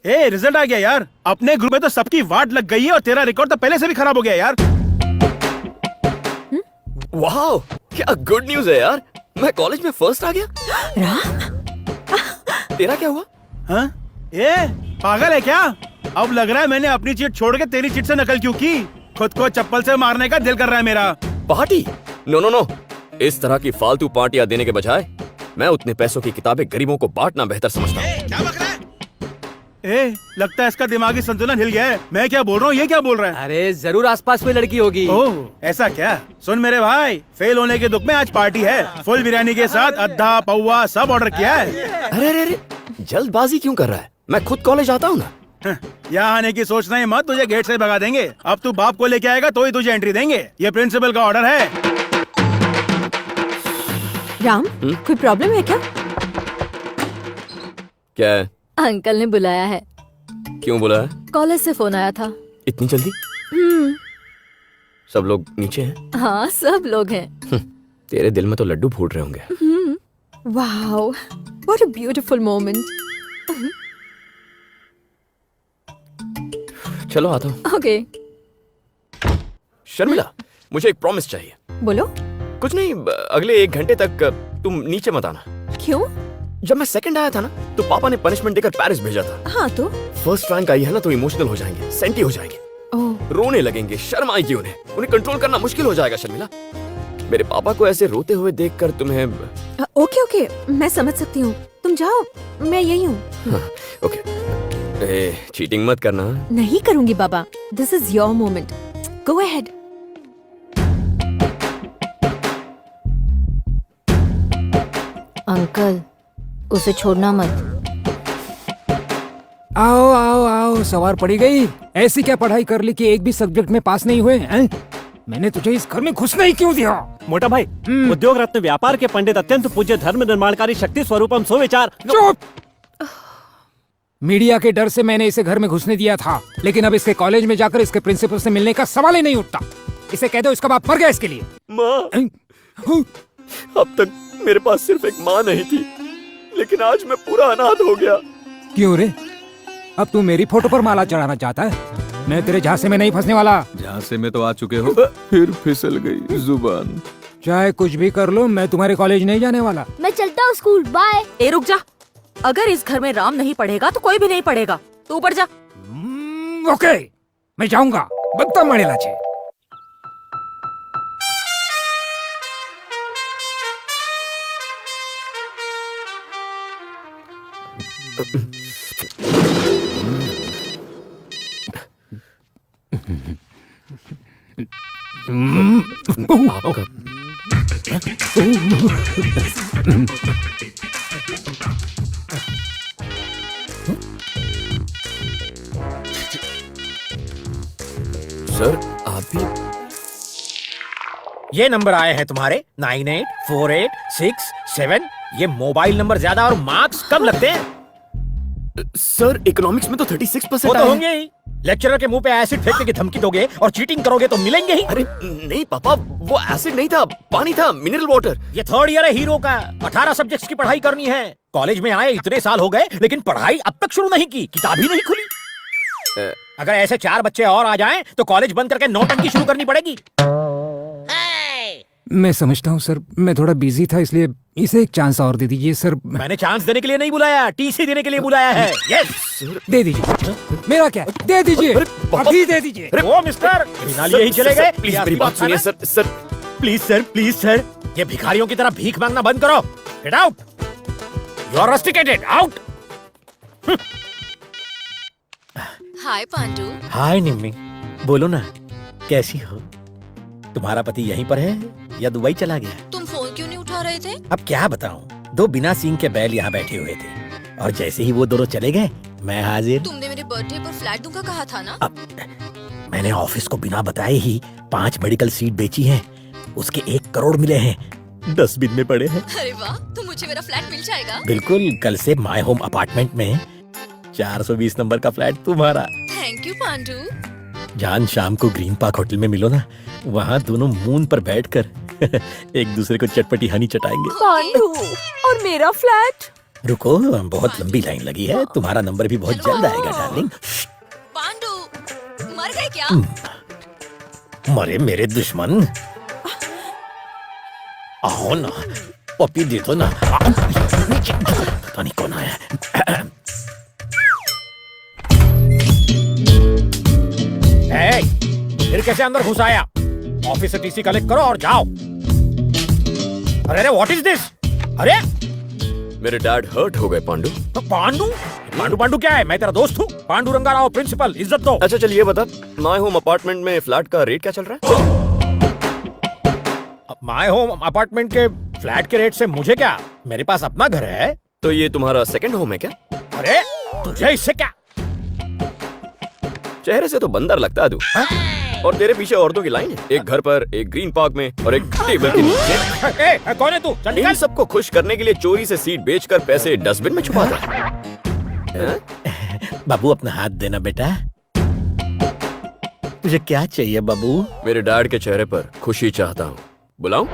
A result आ गया यार। अपने ग्रुप में तो सबकी वाट लग गई है और तेरा रिकॉर्ड तो पहले से भी खराब हो गया यार। वाह, क्या गुड न्यूज है यार। मैं कॉलेज में फर्स्ट आ गया। राम, तेरा क्या हुआ? हाँ? ए पागल है क्या? अब लग रहा है मैंने अपनी चीट छोड़ के तेरी चीट से नकल क्यों की। खुद को चप्पल से मारने का दिल कर रहा है मेरा। पार्टी? नो नो नो, इस तरह की फालतू पार्टियां देने के बजाय मैं उतने पैसों की किताबें गरीबों को बांटना बेहतर समझता हूँ। क्या बक रहा है? ए लगता है इसका दिमागी संतुलन हिल गया है। मैं क्या बोल रहा हूँ, ये क्या बोल रहा है? अरे जरूर आसपास कोई लड़की होगी। ओह ऐसा क्या? सुन मेरे भाई, फेल होने के दुख में आज पार्टी है। फुल बिरयानी के साथ अद्धा पौवा सब ऑर्डर किया है। अरे अरे अरे, जल्दबाजी क्यों कर रहा है? मैं खुद कॉलेज आता हूँ ना। यहाँ आने की सोचना ही मत, तुझे गेट से भगा देंगे। अब तू बाप को लेके आएगा तो ही तुझे एंट्री देंगे। ये प्रिंसिपल का ऑर्डर है। राम, कोई प्रॉब्लम है क्या? क्या है? अंकल ने बुलाया है। क्यों बुलाया? कॉलेज से फोन आया था। इतनी जल्दी? सब लोग नीचे हैं? हाँ सब लोग हैं। तेरे दिल में तो लड्डू फूट रहे होंगे। Wow, what a beautiful moment. चलो आता हूँ। ओके। शर्मिला, मुझे एक प्रॉमिस चाहिए। बोलो। कुछ नहीं, अगले 1 घंटे तक तुम नीचे मत आना। क्यों? जब मैं सेकंड आया था ना, तो पापा ने पनिशमेंट देकर पेरिस भेजा था। हाँ तो? फर्स्ट रैंक आई है ना, तो इमोशनल हो जाएंगे, सेंटी हो जाएंगे, ओह, रोने लगेंगे, शर्म आएगी उन्हें कंट्रोल करना मुश्किल हो जाएगा। शर्मिला, मेरे पापा को ऐसे रोते हुए देखकर तुम्हें। ओके ओके, मैं समझ सकती हूँ। तुम जाओ, मैं यही हूँ। ओके, चीटिंग मत करना। नहीं करूँगी बाबा। This is your moment. Go ahead. Uncle उसे छोड़ना मत। आओ आओ आओ, सवार पड़ी गई। ऐसी क्या पढ़ाई कर ली कि एक भी सब्जेक्ट में पास नहीं हुए हैं? मैंने तुझे इस घर में घुसना ही क्यों दिया? मोटा भाई, उद्योग रत्न व्यापार के पंडित अत्यंत पूज्य धर्म निर्माणकारी शक्ति स्वरूपम सुविचार। चुप! मीडिया के डर से मैंने इसे घर में घुसने दिया था, लेकिन अब इसके कॉलेज में जाकर इसके प्रिंसिपल से मिलने का सवाल ही नहीं उठता। इसे कह दो इसका बाप मर गया इसके लिए। माँ, अब तक मेरे पास सिर्फ एक माँ नहीं थी, लेकिन आज मैं पूरा अनाथ हो गया। क्यों रे? अब तू मेरी फोटो पर माला चढ़ाना चाहता है? मैं तेरे झांसे में नहीं फंसने वाला। झांसे में तो आ चुके हो, फिर फिसल गई जुबान। चाहे कुछ भी कर लो, मैं तुम्हारे कॉलेज नहीं जाने वाला। मैं चलता हूँ स्कूल, बाय। ए रुक जा, अगर इस घर में राम नहीं पढ़ेगा तो कोई भी नहीं पढ़ेगा। तू ऊपर जा। ओके, मैं जाऊंगा। बत्ता मरेला छे। आपका सर, आप भी? ये नंबर आए हैं तुम्हारे 984867। ये मोबाइल नंबर ज्यादा और मार्क्स कम लगते हैं। सर, इकोनॉमिक्स में तो 36% वो तो आए हैं। होंगे ही। लेक्चरर के मुंह पे एसिड फेंकने की धमकी दोगे और चीटिंग करोगे तो मिलेंगे ही। अरे नहीं पापा, वो एसिड नहीं था, पानी था, मिनरल वाटर। ये थर्ड ईयर है हीरो का। 18 सब्जेक्ट्स की पढ़ाई करनी है। कॉलेज में आए इतने साल हो गए, लेकिन पढ़ाई अब तक शुरू नहीं की, किताब ही नहीं खुली। अगर ऐसे 4 बच्चे और आ जाएं, तो कॉलेज बंद करके नौटंकी शुरू करनी पड़ेगी। मैं समझता हूँ सर, मैं थोड़ा बिजी था, इसलिए इसे एक चांस और दे दीजिए सर। मैंने चांस देने के लिए नहीं बुलाया, टीसी देने के लिए बुलाया है। यस, दे दीजिए। मेरा क्या, दे दीजिए, अभी दे दीजिए। ओ मिस्टर, बिना लिए ही चले गए। प्लीज मेरी बात सुनिए sir. Sir please sir, please sir, ये भिखारियों की तरह भीख मांगना बंद करो। Get out, you are rusticated, out. Hi Pandu. Hi Nimmi, बोलो ना, कैसी हो? तुम्हारा पति यहीं पर है या दुबई चला गया? तुम फोन क्यों नहीं उठा रहे थे? अब क्या बताऊं, 2 बिना सींग के बैल यहाँ बैठे हुए थे और जैसे ही वो दोनों चले गए, मैं हाजिर। तुमने मेरे बर्थडे पर फ्लैट दूंगा कहा था ना? अब मैंने ऑफिस को बिना बताए ही 5 मेडिकल सीट बेची हैं, उसके 1 करोड़ मिले हैं, 10 बिन में पड़े हैं। अरे वाह, तो मुझे मेरा फ्लैट मिल जाएगा? बिल्कुल, कल से माय होम अपार्टमेंट में 420 नंबर का फ्लैट तुम्हारा। Thank you Pandu. जान, शाम को ग्रीन पार्क होटल में मिलो ना, वहाँ दोनों मून पर बैठकर एक दूसरे को चटपटी हनी चटाएंगे। पांडू, और मेरा फ्लैट? रुको, बहुत लंबी लाइन लगी है, तुम्हारा नंबर भी बहुत जल्द आएगा डार्लिंग। पांडु मर गए क्या? मरे मेरे दुश्मन, आओ ना, पपी दे दो ना। पता नहीं कौन आया। फिर कैसे अंदर घुस आया? ऑफिस से टीसी कलेक्ट करो और जाओ। अरे व्हाट इज दिस? अरे मेरे डैड हर्ट हो गए पांडु। तो पांडु पांडु पांडु क्या है? मैं तेरा दोस्त हूँ, पांडु रंगा राव प्रिंसिपल, इज्जत दो। अच्छा चल ये बता, माय होम अपार्टमेंट में फ्लैट का रेट क्या चल रहा है? माय होम अपार्टमेंट के फ्लैट के रेट से मुझे क्या, मेरे पास अपना घर है। तो ये तुम्हारा सेकंड होम है क्या? अरे तुझे इससे क्या? चेहरे से तो बंदर लगता है तू। और तेरे पीछे औरतों की लाइन है, एक घर पर, एक ग्रीन पार्क में और एक टेबल के नीचे। कौन है तू? चल इन निकल। सबको खुश करने के लिए चोरी से सीट बेचकर पैसे डस्टबिन में छुपा दे। बाबू अपना हाथ देना बेटा। तुझे क्या चाहिए बाबू? मेरे डैड के चेहरे पर खुशी चाहता हूँ, बुलाऊं?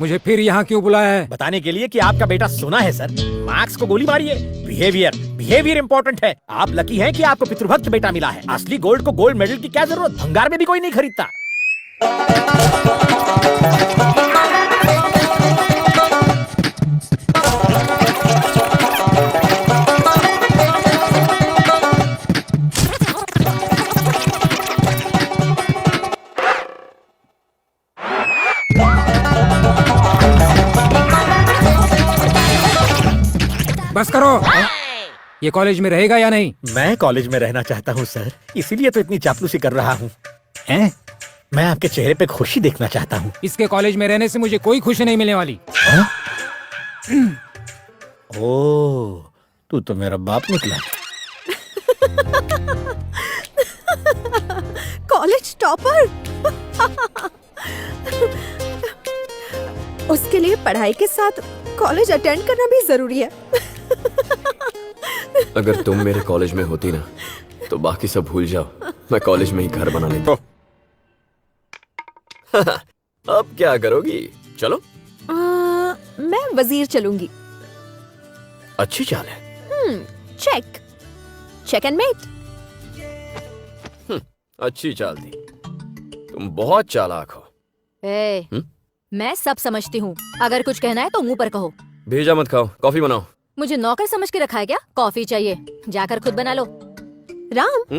मुझे फिर यहाँ क्यों बुलाया है? बताने के लिए कि आपका बेटा सुना है सर, मार्क्स को गोली मारिए। बिहेवियर इंपॉर्टेंट है। आप लकी हैं कि आपको पितृभक्त बेटा मिला है। असली गोल्ड को गोल्ड मेडल की क्या जरूरत, भंगार में भी कोई नहीं खरीदता। बस करो। ये कॉलेज में रहेगा या नहीं? मैं कॉलेज में रहना चाहता हूँ सर, इसीलिए तो इतनी चापलूसी कर रहा हूँ। हैं? मैं आपके चेहरे पे खुशी देखना चाहता हूँ। इसके कॉलेज में रहने से मुझे कोई खुशी नहीं मिलने वाली। ओ, तू तो मेरा बाप निकला। College topper. उसके लिए पढ़ाई के साथ कॉलेज अटेंड करना भी जरूरी है। अगर तुम मेरे कॉलेज में होती ना तो बाकी सब भूल जाओ, मैं कॉलेज में ही घर बना लेता। अब क्या करोगी? चलो। मैं वजीर चलूंगी। अच्छी चाल है। Check and mate. अच्छी चाल थी, तुम बहुत चालाक हो। मैं सब समझती हूँ, अगर कुछ कहना है तो मुंह पर कहो। भेजा मत खाओ, कॉफी बनाओ। मुझे नौकर समझ के रखा है क्या? कॉफी चाहिए, जाकर खुद बना लो। राम,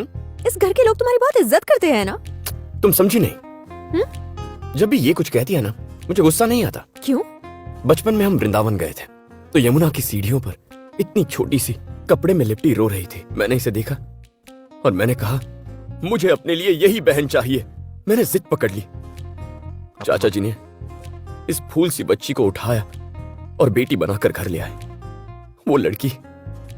इस घर के लोग तुम्हारी बहुत इज्जत करते हैं ना? तुम समझी नहीं। जब भी ये कुछ कहती है ना, मुझे गुस्सा नहीं आता। क्यों? बचपन में हम वृंदावन गए थे, तो यमुना की सीढ़ियों पर इतनी छोटी सी कपड़े में लिपटी रो रही थी। मैंने इसे देखा और मैंने कहा मुझे अपने लिए यही बहन चाहिए। मैंने जिद पकड़ ली। चाचा जी ने इस फूल सी बच्ची को उठाया और बेटी बनाकर घर ले आए। वो लड़की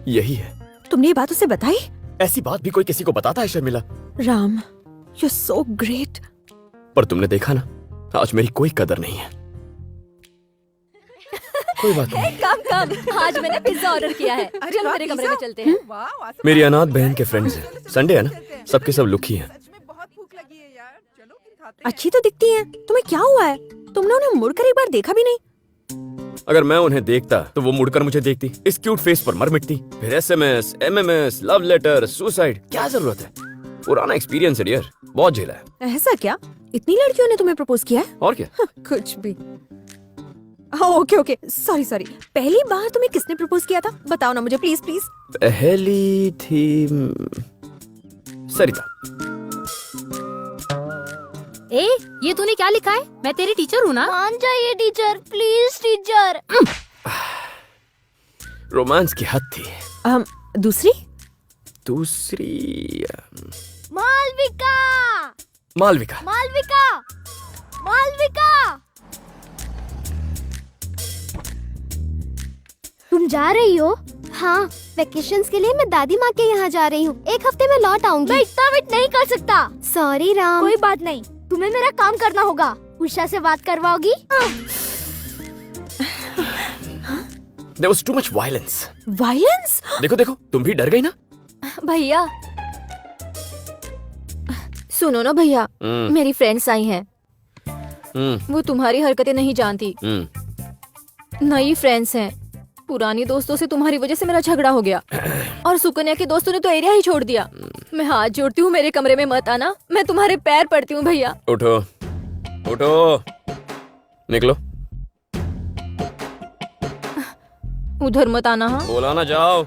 यही है। तुमने ये बात उसे बताई? ऐसी बात भी कोई किसी को बताता है Sharmila? Ram, you so great. पर तुमने देखा ना, आज मेरी कोई कदर नहीं है। कोई बात नहीं। कम आज मैंने पिज्जा ऑर्डर किया है। चलो मेरे कमरे में चलते हैं। मेरी अनाथ बहन के फ्रेंड्स हैं। संडे है ना, सबके सब लुखी हैं। अच्छी तो दिखती हैं। तुम्हें क्या हुआ है? तुमने उन्हें मुड़कर एक बार देखा भी नहीं। अगर मैं उन्हें देखता तो वो मुड़कर मुझे देखती, इस क्यूट फेस पर मर मिटती। फिर SMS, MMS, love letter, suicide, क्या जरूरत है? पुराना एक्सपीरियंस है डियर, बहुत झेला है। ऐसा क्या? इतनी लड़कियों ने तुम्हें प्रपोज किया है? और क्या? कुछ भी। Okay, sorry. पहली बार तुम्हें किसने प्रपोज किया था? बताओ ना मुझे, प्लीज। पहली थी सरिता। ये तूने क्या लिखा है? मैं तेरी टीचर हूँ ना? मान जाइए टीचर, प्लीज टीचर। रोमांस की हद थी। दूसरी मालविका। तुम जा रही हो? हाँ, वेकेशंस के लिए मैं दादी माँ के यहाँ जा रही हूँ। एक हफ्ते में लौट आऊंगी। मैं इतना वेट नहीं कर सकता। सॉरी राम। कोई बात नहीं, तुम्हें मेरा काम करना होगा। उषा से बात करवाओगी? There was too much violence. Violence? देखो, तुम भी डर गई ना? भैया सुनो ना भैया, मेरी फ्रेंड्स आई हैं। वो तुम्हारी हरकतें नहीं जानती। नई फ्रेंड्स हैं, पुरानी दोस्तों से तुम्हारी वजह से मेरा झगड़ा हो गया और सुकन्या के दोस्तों ने तो एरिया ही छोड़ दिया। मैं हाथ जोड़ती हूँ, मेरे कमरे में मत आना, मैं तुम्हारे पैर पड़ती हूँ भैया। उठो उठो, निकलो। उधर मत आना। हाँ बोला ना जाओ।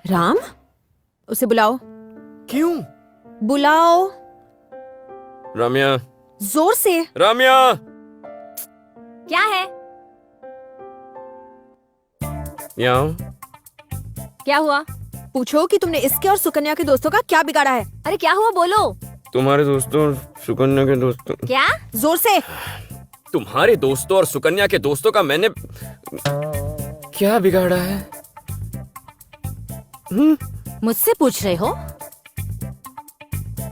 राम, उसे बुलाओ। क्यों? बुलाओ रम्या, जोर से। रम्या। क्या है? यहाँ आओ। क्या हुआ? पूछो कि तुमने इसके और सुकन्या के दोस्तों का क्या बिगाड़ा है। अरे क्या हुआ, बोलो। तुम्हारे दोस्तों और सुकन्या के दोस्तों। क्या? जोर से। तुम्हारे दोस्तों और सुकन्या के दोस्तों का मैंने क्या बिगाड़ा है? मुझसे पूछ रहे हो?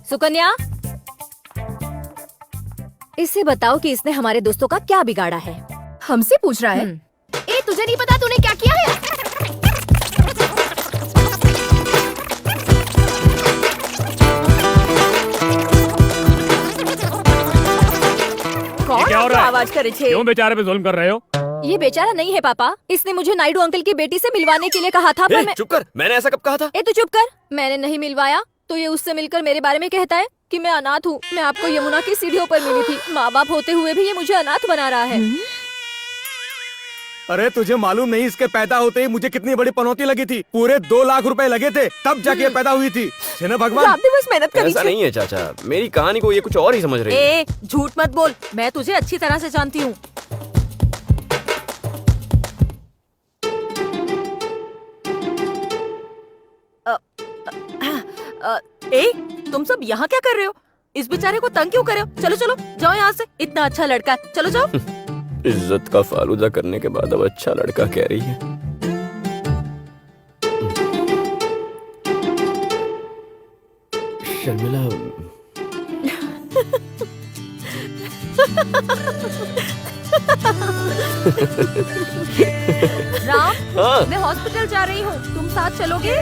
सुकन्या, इसे बताओ कि इसने हमारे दोस्तों का क्या बिगाड़ा है। हमसे पूछ रहा है? ए तुझे नहीं पता तूने क्या किया है? कौन क्या हो रहा है? आवाज करे छे? क्यों बेचारे पे जुल्म कर रहे हो? ये बेचारा नहीं है पापा, इसने मुझे नायडू अंकल की बेटी से मिलवाने के लिए कहा था, पर मैं... चुप कर, मैंने ऐसा कब कहा था? ए तू चुप कर, मैंने नहीं मिलवाया तो ये उससे मिलकर मेरे बारे में कहता है कि मैं अनाथ हूँ। मैं आपको यमुना की सीढ़ियों पर मिली थी, माँ बाप होते हुए भी ये मुझे अनाथ बना रहा है। अरे तुझे मालूम नहीं, इसके पैदा होते ही मुझे कितनी बड़ी पनौती लगी थी। पूरे 2 लाख रुपए लगे थे, तब जाके ये पैदा हुई थी। है ना भगवान? आप भी बस मेहनत करी ऐसा छे। नहीं है चाचा, मेरी कहानी को ये कुछ और ही समझ रही है। ए झूठ मत बोल, मैं तुझे अच्छी तरह से जानती हूँ। ए तुम सब यहाँ क्या कर रहे हो? इस बेचारे को तंग क्यों कर रहे हो? चलो चलो जाओ यहाँ से, इतना अच्छा लड़का है, चलो जाओ। इज्जत का फालूदा करने के बाद अब अच्छा लड़का कह रही है। शर्मिला, राम, हाँ? मैं हॉस्पिटल जा रही हूँ, तुम साथ चलोगे?